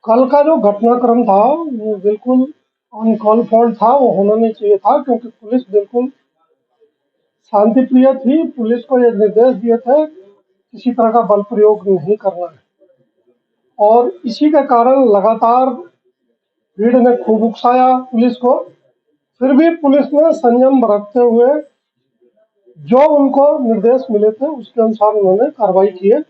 कल का जो घटनाक्रम था वो बिल्कुल अनकॉल्ड फॉर था, वो होना नहीं चाहिए था, क्योंकि पुलिस बिल्कुल शांति प्रिय थी। पुलिस को ये निर्देश दिए थे किसी तरह का बल प्रयोग नहीं करना है, और इसी के कारण लगातार भीड़ ने खूब उकसाया पुलिस को। फिर भी पुलिस ने संयम बरतते हुए जो उनको निर्देश मिले थे उसके अनुसार उन्होंने कार्रवाई की है।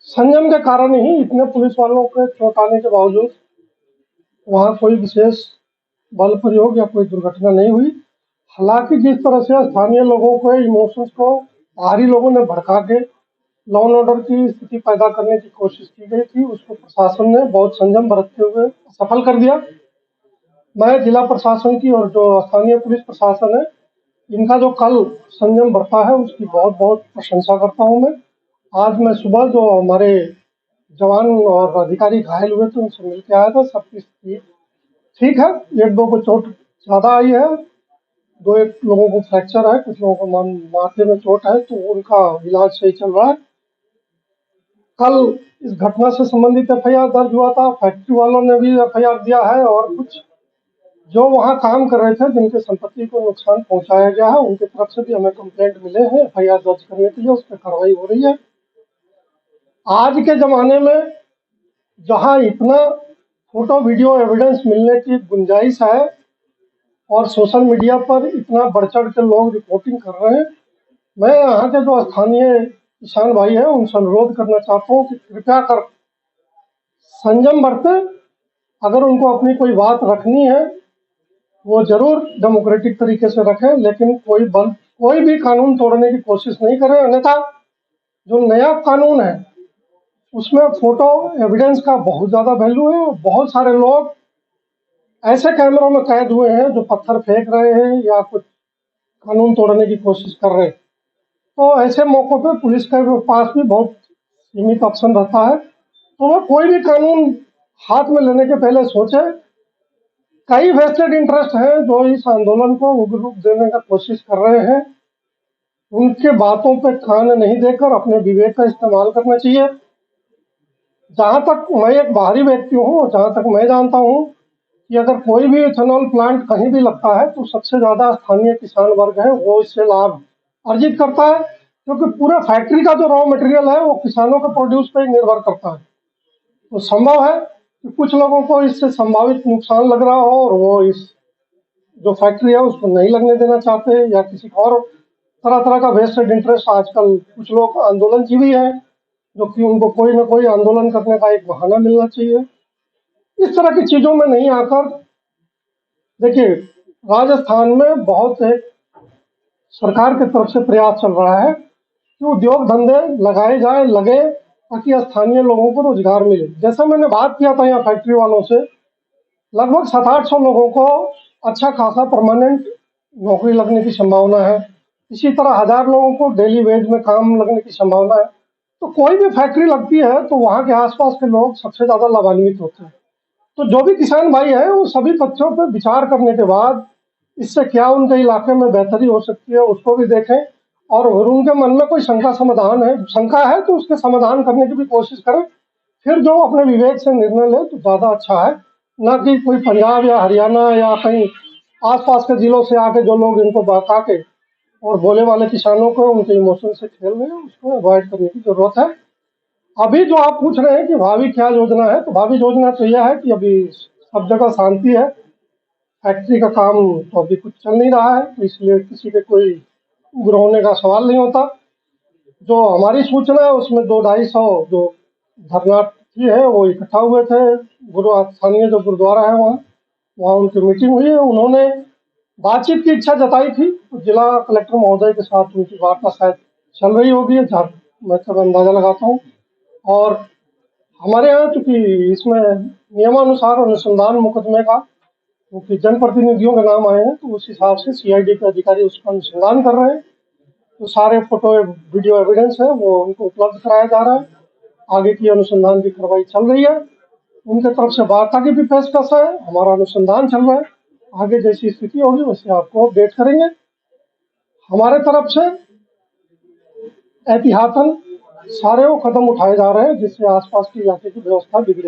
संयम के कारण ही इतने पुलिस वालों के चोट आने के बावजूद वहां कोई विशेष बल प्रयोग या कोई दुर्घटना नहीं हुई। हालांकि जिस तरह से स्थानीय लोगों के इमोशंस को बाहरी लोगों ने भड़का के लॉ एंड ऑर्डर की स्थिति पैदा करने की कोशिश की गई थी, उसको प्रशासन ने बहुत संयम बरतते हुए सफल कर दिया। मैं जिला प्रशासन की और जो स्थानीय पुलिस प्रशासन है, इनका जो कल संयम बरता है उसकी बहुत बहुत प्रशंसा करता हूँ मैं। आज मैं सुबह जो हमारे जवान और अधिकारी घायल हुए थे उनसे मिल के आया था। सबकी स्थिति ठीक है, एक दो को चोट ज्यादा आई है, दो एक लोगों को फ्रैक्चर है, कुछ लोगों को माथे में चोट है, तो उनका इलाज सही चल रहा है। कल इस घटना से संबंधित एफआईआर दर्ज हुआ था, फैक्ट्री वालों ने भी एफआईआर दिया है, और कुछ जो वहाँ काम कर रहे थे जिनके संपत्ति को नुकसान पहुंचाया गया है उनकी तरफ से भी हमें कंप्लेंट मिले हैं एफआईआर दर्ज करने के लिए, उस पर कार्रवाई हो रही है। आज के जमाने में जहां इतना फोटो वीडियो एविडेंस मिलने की गुंजाइश है और सोशल मीडिया पर इतना बढ़ चढ़ के लोग रिपोर्टिंग कर रहे हैं, मैं यहाँ के जो स्थानीय किसान भाई हैं उनसे अनुरोध करना चाहता हूँ कि कृपया कर संयम बरतें। अगर उनको अपनी कोई बात रखनी है वो जरूर डेमोक्रेटिक तरीके से रखें, लेकिन कोई भी कानून तोड़ने की कोशिश नहीं करें। अन्यथा जो नया कानून है उसमें फोटो एविडेंस का बहुत ज्यादा वैल्यू है, और बहुत सारे लोग ऐसे कैमरों में कैद हुए हैं जो पत्थर फेंक रहे हैं या कुछ कानून तोड़ने की कोशिश कर रहे हैं। तो ऐसे मौकों पे पुलिस के पास भी बहुत सीमित ऑप्शन रहता है, तो वो कोई भी कानून हाथ में लेने के पहले सोचे। कई वेस्टेड इंटरेस्ट हैं जो इस आंदोलन को उग्र रूप देने का कोशिश कर रहे हैं, उनके बातों पे कान नहीं देकर अपने विवेक का इस्तेमाल करना चाहिए। जहां तक मैं एक बाहरी व्यक्ति हूँ, जहां तक मैं जानता हूँ कि अगर कोई भी इथेनॉल प्लांट कहीं भी लगता है तो सबसे ज्यादा स्थानीय किसान वर्ग है वो इससे लाभ अर्जित करता है, क्योंकि पूरा फैक्ट्री का जो रॉ मटेरियल है वो किसानों के प्रोड्यूस पर ही निर्भर करता है। तो संभव है कि कुछ लोगों को इससे संभावित नुकसान लग रहा हो और वो इस जो फैक्ट्री है उसको नहीं लगने देना चाहते, या किसी और तरह तरह का वेस्टेड इंटरेस्ट। आजकल कुछ लोग आंदोलनजीवी हैं जो कि उनको कोई ना कोई आंदोलन करने का एक बहाना मिलना चाहिए। इस तरह की चीजों में नहीं आकर, देखिए राजस्थान में बहुत एक सरकार की तरफ से प्रयास चल रहा है कि उद्योग धंधे लगाए जाए, लगे, ताकि स्थानीय लोगों को रोजगार मिले। जैसा मैंने बात किया था यहाँ फैक्ट्री वालों से, लगभग 700-800 लोगों को अच्छा खासा परमानेंट नौकरी लगने की संभावना है। इसी तरह 1000 लोगों को डेली वेज में काम लगने की संभावना है। तो कोई भी फैक्ट्री लगती है तो वहाँ के आसपास के लोग सबसे ज्यादा लाभान्वित होते हैं। तो जो भी किसान भाई है वो सभी तथ्यों पर विचार करने के बाद इससे क्या उनके इलाके में बेहतरी हो सकती है उसको भी देखें, और अगर उनके मन में कोई शंका है तो उसके समाधान करने की भी कोशिश करें। फिर जो अपने विवेक से निर्णय ले तो ज्यादा अच्छा है, ना कि कोई पंजाब या हरियाणा या कहीं आसपास के जिलों से आके जो लोग इनको बहका के और भोले वाले किसानों को उनके इमोशन से खेल रहे हैं, उसको अवॉइड करने की जरूरत है। अभी जो आप पूछ रहे हैं कि भावी क्या योजना है, तो भावी योजना तो यह है कि अभी सब जगह शांति है, फैक्ट्री का काम तो अभी कुछ चल नहीं रहा है, तो इसलिए किसी के कोई उग्र होने का सवाल नहीं होता। जो हमारी सूचना है उसमें 200-250 जो धर्नार्थी है वो इकट्ठा हुए थे। गुरु स्थानीय जो गुरुद्वारा है वहाँ वहाँ उनकी मीटिंग हुई है, उन्होंने बातचीत की इच्छा जताई थी, तो जिला कलेक्टर महोदय के साथ उनकी वार्ता शायद चल रही होगी, जहाँ मैं तब अंदाजा लगाता हूँ। और हमारे यहाँ चूंकि इसमें नियमानुसार अनुसंधान मुकदमे का, क्योंकि जनप्रतिनिधियों के नाम आए हैं तो उस हिसाब से सीआईडी के अधिकारी उसका अनुसंधान कर रहे हैं। तो सारे फोटो वीडियो एविडेंस है वो उनको उपलब्ध कराया जा रहा है, आगे की अनुसंधान की कार्रवाई चल रही है। उनके तरफ से वार्ता की भी पेशकश है, हमारा अनुसंधान चल रहा है, आगे जैसी स्थिति होगी वैसे आपको अपडेट करेंगे। हमारे तरफ से एहतियातन सारे वो कदम उठाए जा रहे हैं जिससे आसपास की यातायात की व्यवस्था बिगड़े।